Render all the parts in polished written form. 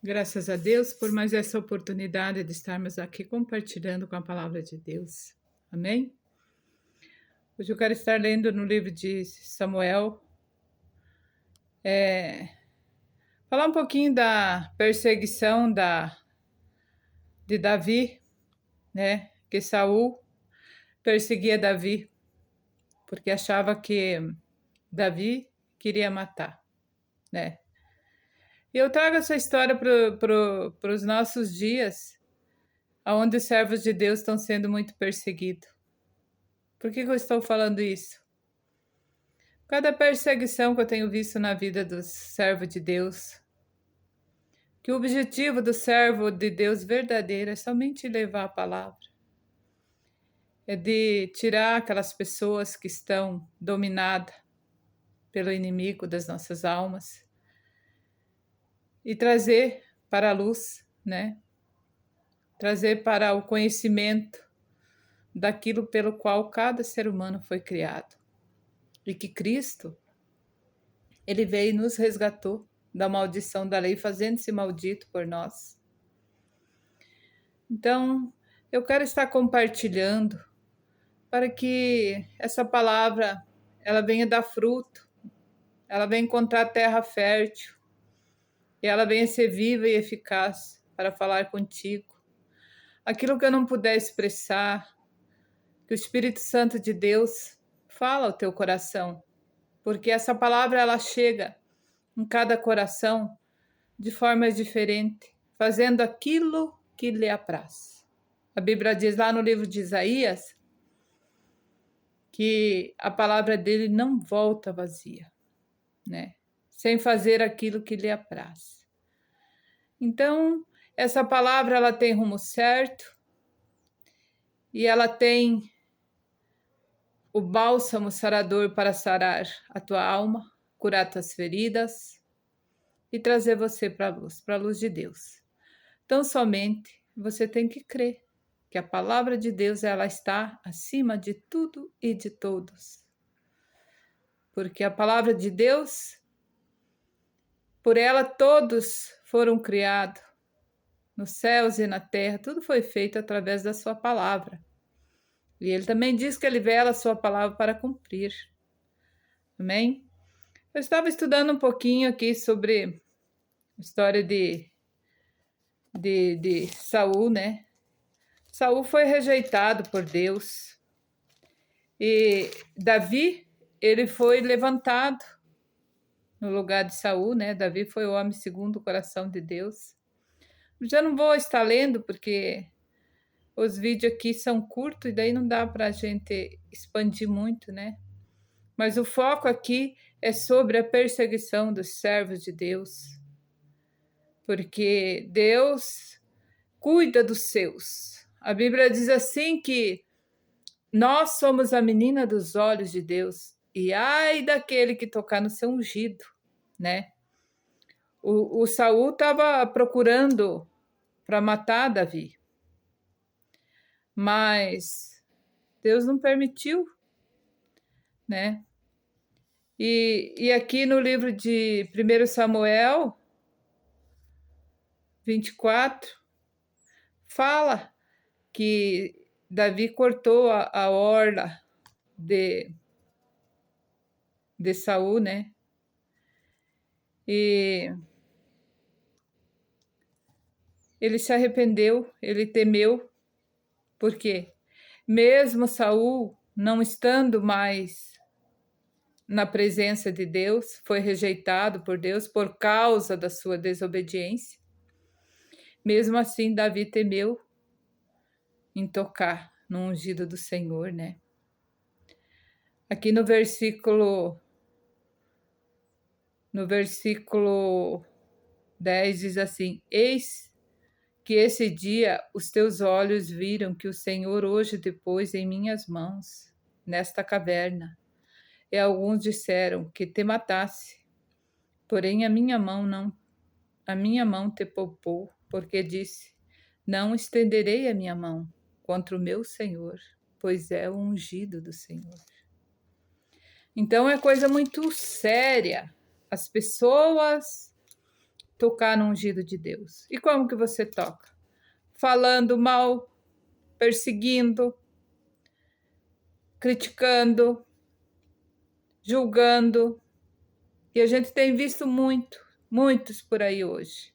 Graças a Deus por mais essa oportunidade de estarmos aqui compartilhando com a palavra de Deus. Amém? Hoje eu quero estar lendo no livro de Samuel, falar um pouquinho da perseguição de Davi, né? Que Saul perseguia Davi porque achava que Davi queria matar, né? E eu trago essa história para os nossos dias, onde os servos de Deus estão sendo muito perseguidos. Por que eu estou falando isso? Cada perseguição que eu tenho visto na vida dos servos de Deus, que o objetivo do servo de Deus verdadeiro é somente levar a palavra. É de tirar aquelas pessoas que estão dominadas pelo inimigo das nossas almas e trazer para a luz, né? Trazer para o conhecimento daquilo pelo qual cada ser humano foi criado. E que Cristo, ele veio e nos resgatou da maldição da lei, fazendo-se maldito por nós. Então, eu quero estar compartilhando para que essa palavra ela venha dar fruto, ela venha encontrar terra fértil e ela venha ser viva e eficaz para falar contigo. Aquilo que eu não puder expressar, que o Espírito Santo de Deus fala ao teu coração, porque essa palavra ela chega em cada coração de forma diferente, fazendo aquilo que lhe apraz. A Bíblia diz lá no livro de Isaías que a palavra dele não volta vazia, né? Sem fazer aquilo que lhe apraz. Então, essa palavra ela tem rumo certo e ela tem o bálsamo sarador para sarar a tua alma, curar tuas feridas e trazer você para a luz de Deus. Então, somente você tem que crer que a palavra de Deus ela está acima de tudo e de todos. Porque a palavra de Deus, por ela todos foram criados, nos céus e na terra, tudo foi feito através da sua palavra. E ele também diz que ele vela a sua palavra para cumprir. Amém? Eu estava estudando um pouquinho aqui sobre a história de Saul, né? Saul foi rejeitado por Deus. E Davi, ele foi levantado no lugar de Saul, né? Davi foi o homem segundo o coração de Deus. Já não vou estar lendo, porque os vídeos aqui são curtos e daí não dá para a gente expandir muito, né? Mas o foco aqui é sobre a perseguição dos servos de Deus. Porque Deus cuida dos seus. A Bíblia diz assim que nós somos a menina dos olhos de Deus. E ai daquele que tocar no seu ungido, né? O Saul estava procurando para matar Davi. Mas Deus não permitiu, né? E aqui no livro de 1 Samuel 24, fala que Davi cortou a orla de Saul, né? E ele se arrependeu, ele temeu, porque mesmo Saul não estando mais na presença de Deus, foi rejeitado por Deus por causa da sua desobediência. Mesmo assim, Davi temeu em tocar no ungido do Senhor, né? Aqui no versículo 10 diz assim: Eis que esse dia os teus olhos viram que o Senhor hoje te pôs em minhas mãos, nesta caverna. E alguns disseram que te matasse, porém a minha mão te poupou, porque disse: Não estenderei a minha mão contra o meu Senhor, pois é o ungido do Senhor. Então é coisa muito séria. As pessoas tocar no ungido de Deus. E como que você toca? Falando mal, perseguindo, criticando, julgando. E a gente tem visto muitos por aí hoje.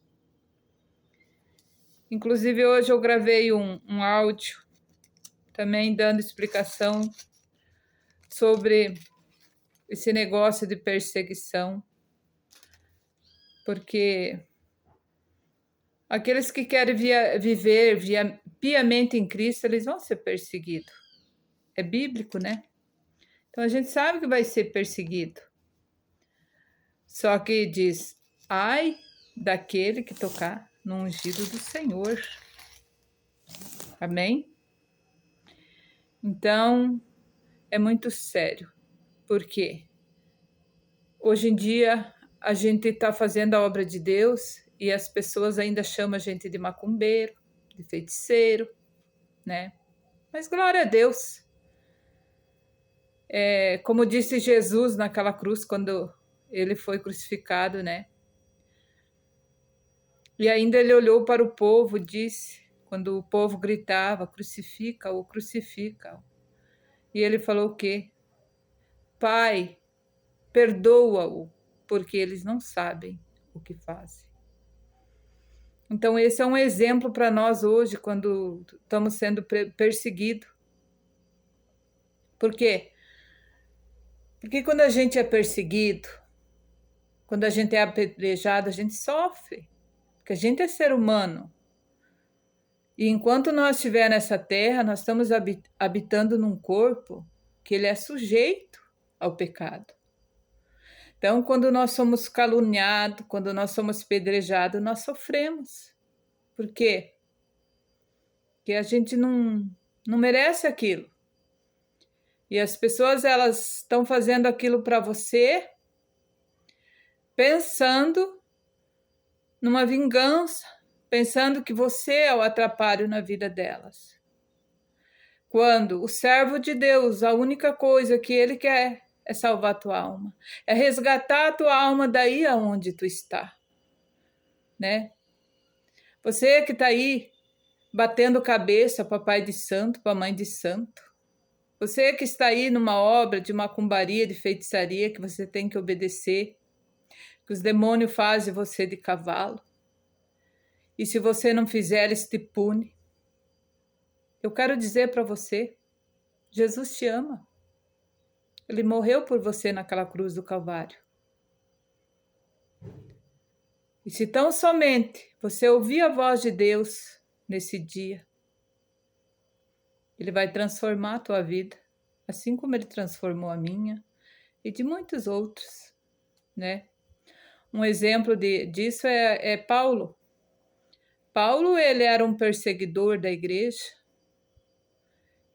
Inclusive hoje eu gravei um áudio também dando explicação sobre esse negócio de perseguição, porque aqueles que querem viver piamente em Cristo, eles vão ser perseguidos. É bíblico, né? Então a gente sabe que vai ser perseguido. Só que diz, ai daquele que tocar no ungido do Senhor. Amém? Então, é muito sério. Por quê? Hoje em dia, a gente está fazendo a obra de Deus e as pessoas ainda chamam a gente de macumbeiro, de feiticeiro, né? Mas glória a Deus. Como disse Jesus naquela cruz, quando ele foi crucificado, né? E ainda ele olhou para o povo e disse, quando o povo gritava, crucifica-o, crucifica-o. E ele falou o quê? Pai, perdoa-o, porque eles não sabem o que fazem. Então esse é um exemplo para nós hoje, quando estamos sendo perseguidos. Por quê? Porque quando a gente é perseguido, quando a gente é apedrejado, a gente sofre. Porque a gente é ser humano. E enquanto nós estivermos nessa terra, nós estamos habitando num corpo que ele é sujeito ao pecado. Então, quando nós somos caluniados, quando nós somos apedrejados, nós sofremos. Por quê? Porque a gente não merece aquilo. E as pessoas, elas estão fazendo aquilo para você, pensando numa vingança, pensando que você é o atrapalho na vida delas. Quando o servo de Deus, a única coisa que ele quer é salvar a tua alma, é resgatar a tua alma daí aonde tu está, né? Você que está aí batendo cabeça para pai de santo, para mãe de santo, você que está aí numa obra de macumbaria, de feitiçaria, que você tem que obedecer, que os demônios fazem você de cavalo, e se você não fizer, eles te punem. Eu quero dizer para você, Jesus te ama. Ele morreu por você naquela cruz do Calvário. E se tão somente você ouvir a voz de Deus nesse dia, Ele vai transformar a tua vida, assim como Ele transformou a minha e de muitos outros, né? Um exemplo disso é Paulo. Paulo, ele era um perseguidor da igreja.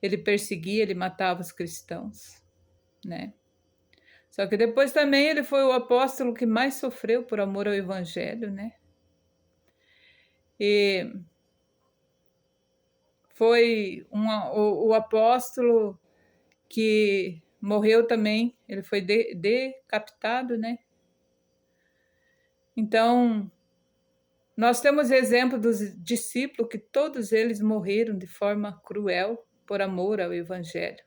Ele perseguia, ele matava os cristãos, né? Só que depois também ele foi o apóstolo que mais sofreu por amor ao evangelho, né? E foi o apóstolo que morreu também, ele foi decapitado, né? Então, nós temos exemplo dos discípulos que todos eles morreram de forma cruel por amor ao evangelho.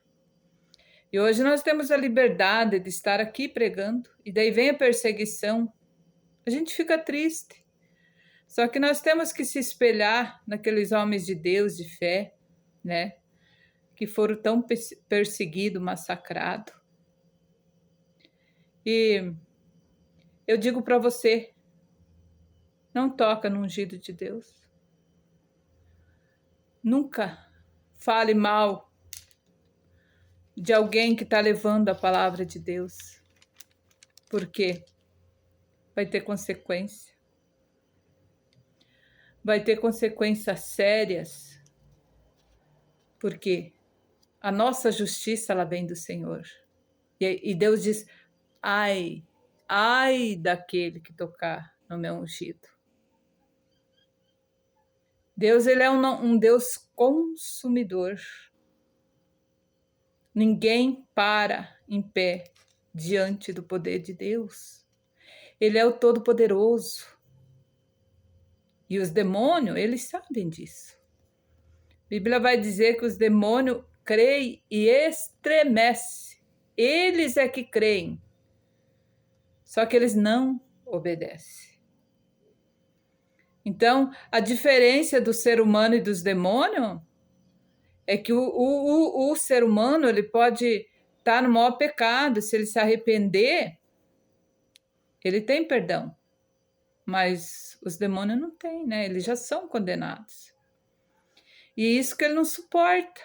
E hoje nós temos a liberdade de estar aqui pregando, e daí vem a perseguição. A gente fica triste. Só que nós temos que se espelhar naqueles homens de Deus, de fé, né? Que foram tão perseguidos, massacrados. E eu digo para você, não toca no ungido de Deus. Nunca fale mal de alguém que está levando a palavra de Deus. Porque vai ter consequência. Vai ter consequências sérias. Porque a nossa justiça, ela vem do Senhor. E Deus diz, ai daquele que tocar no meu ungido. Deus, ele é um Deus consumidor. Ninguém para em pé diante do poder de Deus. Ele é o Todo-Poderoso. E os demônios, eles sabem disso. A Bíblia vai dizer que os demônios creem e estremecem. Eles é que creem. Só que eles não obedecem. Então, a diferença do ser humano e dos demônios é que o ser humano ele pode estar no maior pecado. Se ele se arrepender, ele tem perdão. Mas os demônios não têm, né? Eles já são condenados. E isso que ele não suporta.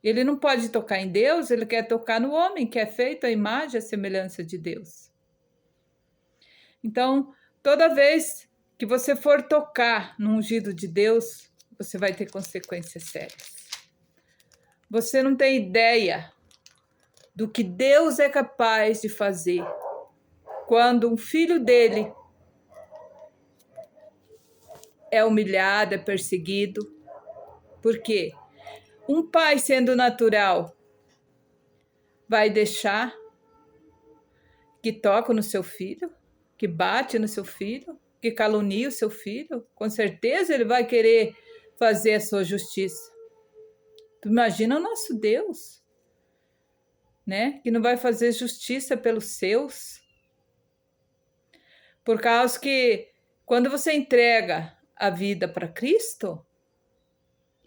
Ele não pode tocar em Deus, ele quer tocar no homem, que é feito à imagem e à semelhança de Deus. Então, toda vez que você for tocar no ungido de Deus, você vai ter consequências sérias. Você não tem ideia do que Deus é capaz de fazer quando um filho dele é humilhado, é perseguido. Por quê? Um pai, sendo natural, vai deixar que toque no seu filho, que bate no seu filho, que calunia o seu filho? Com certeza ele vai querer fazer a sua justiça. Tu imagina o nosso Deus, né? Que não vai fazer justiça pelos seus. Por causa que quando você entrega a vida para Cristo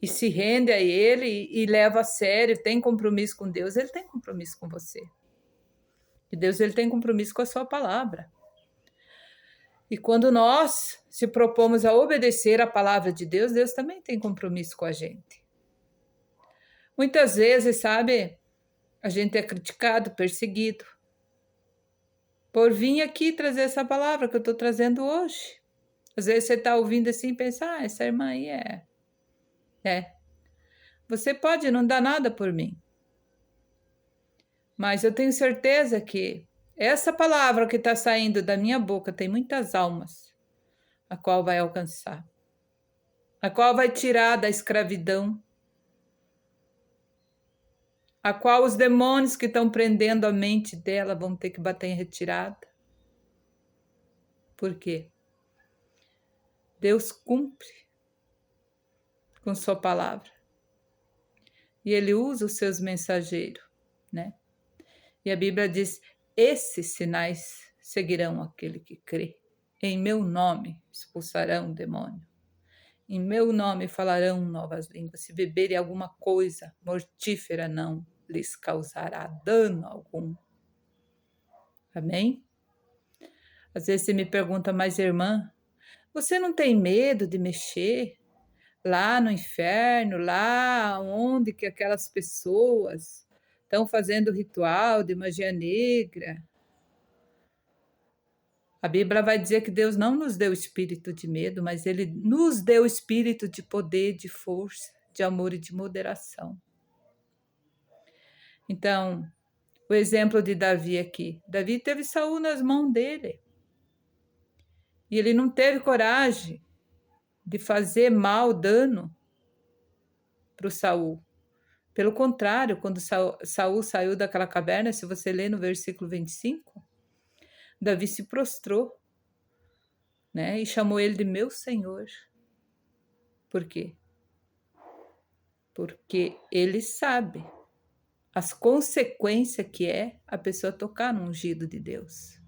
e se rende a Ele e leva a sério, tem compromisso com Deus, Ele tem compromisso com você. E Deus ele tem compromisso com a sua palavra. E quando nós se propomos a obedecer a palavra de Deus, Deus também tem compromisso com a gente. Muitas vezes, sabe, a gente é criticado, perseguido, por vir aqui trazer essa palavra que eu estou trazendo hoje. Às vezes você está ouvindo assim e pensa, essa irmã aí você pode não dar nada por mim. Mas eu tenho certeza que essa palavra que está saindo da minha boca tem muitas almas, a qual vai alcançar, a qual vai tirar da escravidão, a qual os demônios que estão prendendo a mente dela vão ter que bater em retirada. Por quê? Deus cumpre com sua palavra. E ele usa os seus mensageiros, né? E a Bíblia diz, esses sinais seguirão aquele que crê. Em meu nome expulsarão o demônio. Em meu nome falarão novas línguas. Se beberem alguma coisa mortífera, não lhes causará dano algum. Amém? Às vezes você me pergunta, mas irmã, você não tem medo de mexer lá no inferno, lá onde que aquelas pessoas estão fazendo ritual de magia negra? A Bíblia vai dizer que Deus não nos deu espírito de medo, mas Ele nos deu espírito de poder, de força, de amor e de moderação. Então, o exemplo de Davi aqui. Davi teve Saul nas mãos dele. E ele não teve coragem de fazer mal, dano para o Saul. Pelo contrário, quando Saul saiu daquela caverna, se você ler no versículo 25, Davi se prostrou, né, e chamou ele de meu Senhor. Por quê? Porque ele sabe as consequências que é a pessoa tocar no ungido de Deus.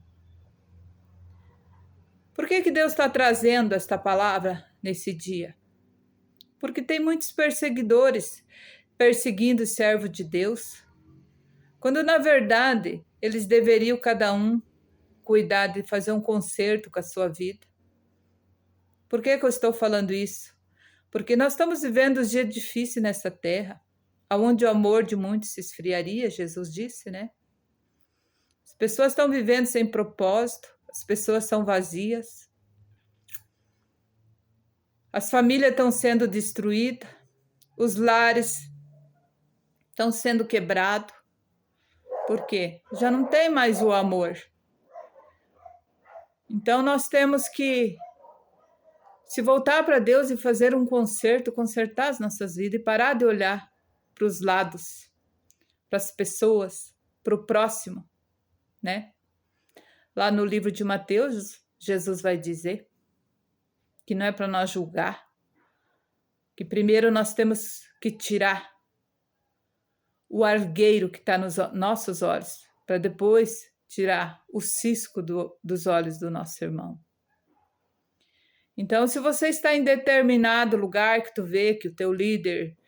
Por que Deus está trazendo esta palavra nesse dia? Porque tem muitos perseguidores perseguindo o servo de Deus, quando na verdade eles deveriam cada um cuidar de fazer um conserto com a sua vida. Por que eu estou falando isso? Porque nós estamos vivendo os dias difíceis nessa terra, onde o amor de muitos se esfriaria, Jesus disse, né? As pessoas estão vivendo sem propósito, as pessoas são vazias, as famílias estão sendo destruídas, os lares estão sendo quebrados. Por quê? Já não tem mais o amor. Então nós temos que se voltar para Deus e fazer um conserto, consertar as nossas vidas e parar de olhar para os lados, para as pessoas, para o próximo, né? Lá no livro de Mateus, Jesus vai dizer que não é para nós julgar, que primeiro nós temos que tirar o argueiro que está nos nossos olhos, para depois tirar o cisco dos olhos do nosso irmão. Então, se você está em determinado lugar que tu vê que o teu líder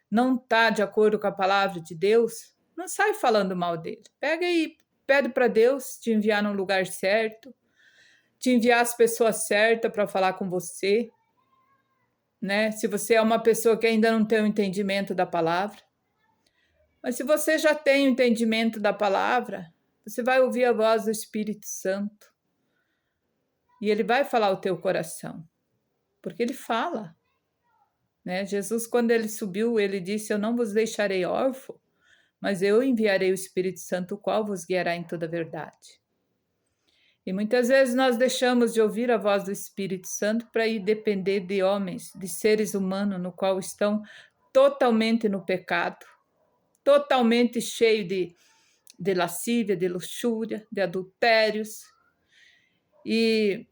não está de acordo com a palavra de Deus, não sai falando mal dele. Pega e pede para Deus te enviar num lugar certo, te enviar as pessoas certas para falar com você, né? Se você é uma pessoa que ainda não tem o entendimento da palavra. Mas se você já tem o entendimento da palavra, você vai ouvir a voz do Espírito Santo. E ele vai falar ao teu coração. Porque ele fala. Né? Jesus, quando ele subiu, ele disse, eu não vos deixarei órfão, mas eu enviarei o Espírito Santo, o qual vos guiará em toda a verdade. E muitas vezes nós deixamos de ouvir a voz do Espírito Santo para ir depender de homens, de seres humanos, no qual estão totalmente no pecado, totalmente cheio de lascívia, de luxúria, de adultérios. E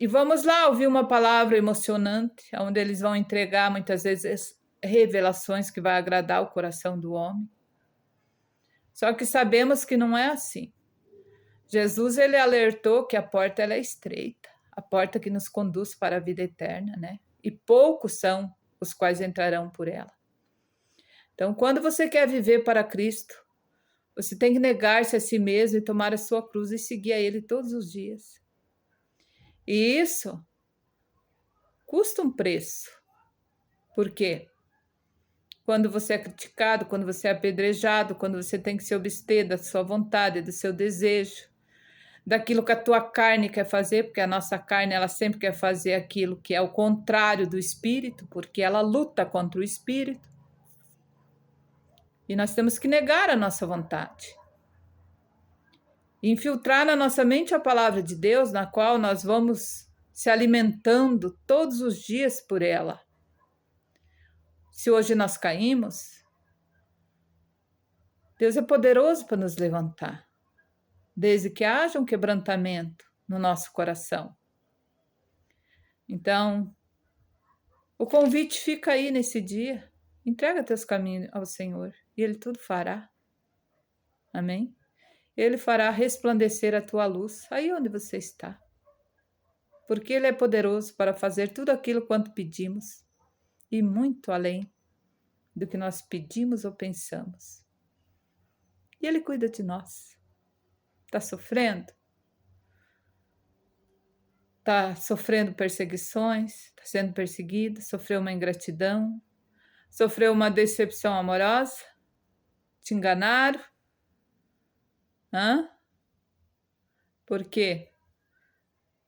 vamos lá ouvir uma palavra emocionante, onde eles vão entregar muitas vezes revelações que vai agradar o coração do homem. Só que sabemos que não é assim. Jesus, ele alertou que a porta ela é estreita, a porta que nos conduz para a vida eterna, né? E poucos são os quais entrarão por ela. Então, quando você quer viver para Cristo, você tem que negar-se a si mesmo e tomar a sua cruz e seguir a Ele todos os dias. E isso custa um preço. Por quê? Quando você é criticado, quando você é apedrejado, quando você tem que se abster da sua vontade, do seu desejo, daquilo que a tua carne quer fazer, porque a nossa carne ela sempre quer fazer aquilo que é o contrário do espírito, porque ela luta contra o espírito. E nós temos que negar a nossa vontade. Infiltrar na nossa mente a palavra de Deus, na qual nós vamos se alimentando todos os dias por ela. Se hoje nós caímos, Deus é poderoso para nos levantar, desde que haja um quebrantamento no nosso coração. Então, o convite fica aí nesse dia. Entrega teus caminhos ao Senhor e Ele tudo fará. Amém? Ele fará resplandecer a tua luz aí onde você está. Porque Ele é poderoso para fazer tudo aquilo quanto pedimos e muito além do que nós pedimos ou pensamos. E Ele cuida de nós. Está sofrendo? Está sofrendo perseguições? Está sendo perseguido? Sofreu uma ingratidão? Sofreu uma decepção amorosa? Te enganaram? Por quê?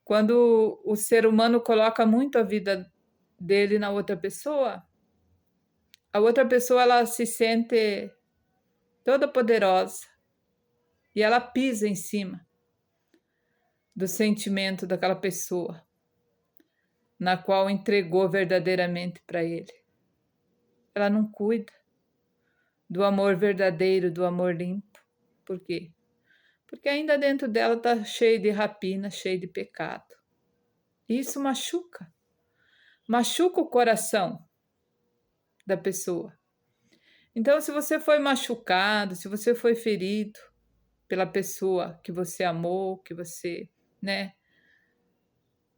Quando o ser humano coloca muito a vida dele na outra pessoa, a outra pessoa ela se sente toda poderosa e ela pisa em cima do sentimento daquela pessoa, na qual entregou verdadeiramente para ele. Ela não cuida do amor verdadeiro, do amor limpo. Por quê? Porque ainda dentro dela está cheio de rapina, cheio de pecado. E isso machuca. Machuca o coração da pessoa. Então, se você foi machucado, se você foi ferido pela pessoa que você amou, que você, né,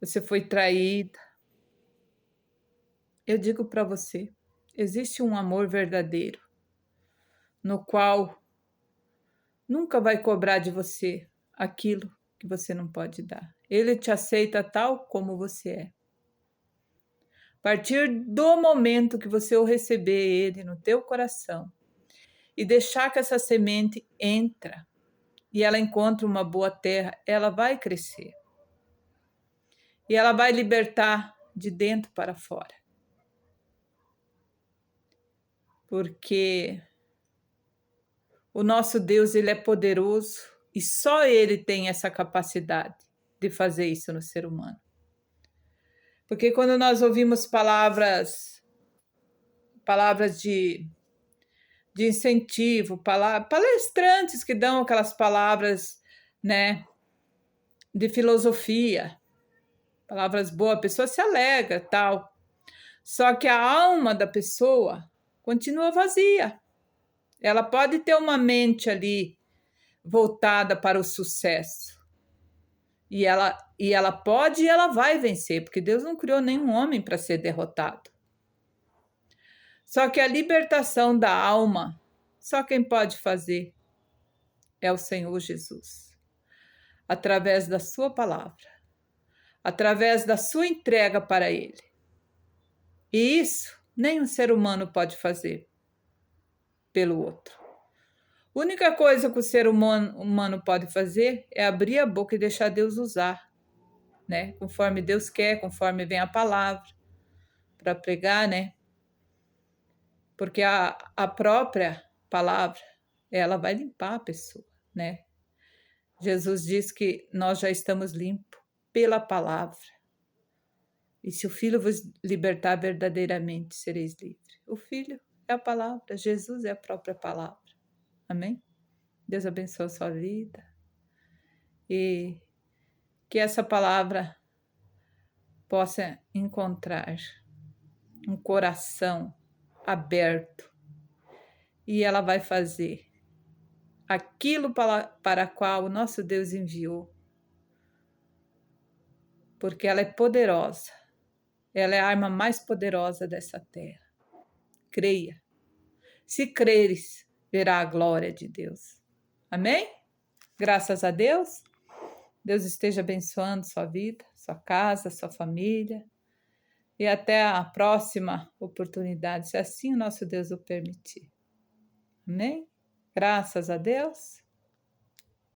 você foi traída, eu digo para você, existe um amor verdadeiro, no qual nunca vai cobrar de você aquilo que você não pode dar. Ele te aceita tal como você é. A partir do momento que você o receber ele no teu coração e deixar que essa semente entra e ela encontra uma boa terra, ela vai crescer. E ela vai libertar de dentro para fora. Porque o nosso Deus, ele é poderoso e só ele tem essa capacidade de fazer isso no ser humano. Porque quando nós ouvimos palavras de incentivo, palestrantes que dão aquelas palavras, né, de filosofia, Palavras boas, a pessoa se alegra, tal. Só que a alma da pessoa continua vazia. Ela pode ter uma mente ali voltada para o sucesso. E ela pode e ela vai vencer, porque Deus não criou nenhum homem para ser derrotado. Só que a libertação da alma, só quem pode fazer é o Senhor Jesus. Através da sua palavra, através da sua entrega para Ele. E isso nenhum ser humano pode fazer pelo outro. A única coisa que o ser humano pode fazer é abrir a boca e deixar Deus usar, né? Conforme Deus quer, conforme vem a palavra para pregar, né? Porque a própria palavra, ela vai limpar a pessoa, né? Jesus diz que nós já estamos limpos pela palavra. E se o Filho vos libertar verdadeiramente, sereis livres. O Filho é a palavra, Jesus é a própria palavra. Amém? Deus abençoe a sua vida. E que essa palavra possa encontrar um coração aberto. E ela vai fazer aquilo para qual o nosso Deus enviou. Porque ela é poderosa. Ela é a arma mais poderosa dessa terra. Creia. Se creres, verá a glória de Deus. Amém? Graças a Deus. Deus esteja abençoando sua vida, sua casa, sua família. E até a próxima oportunidade, se assim o nosso Deus o permitir. Amém? Graças a Deus.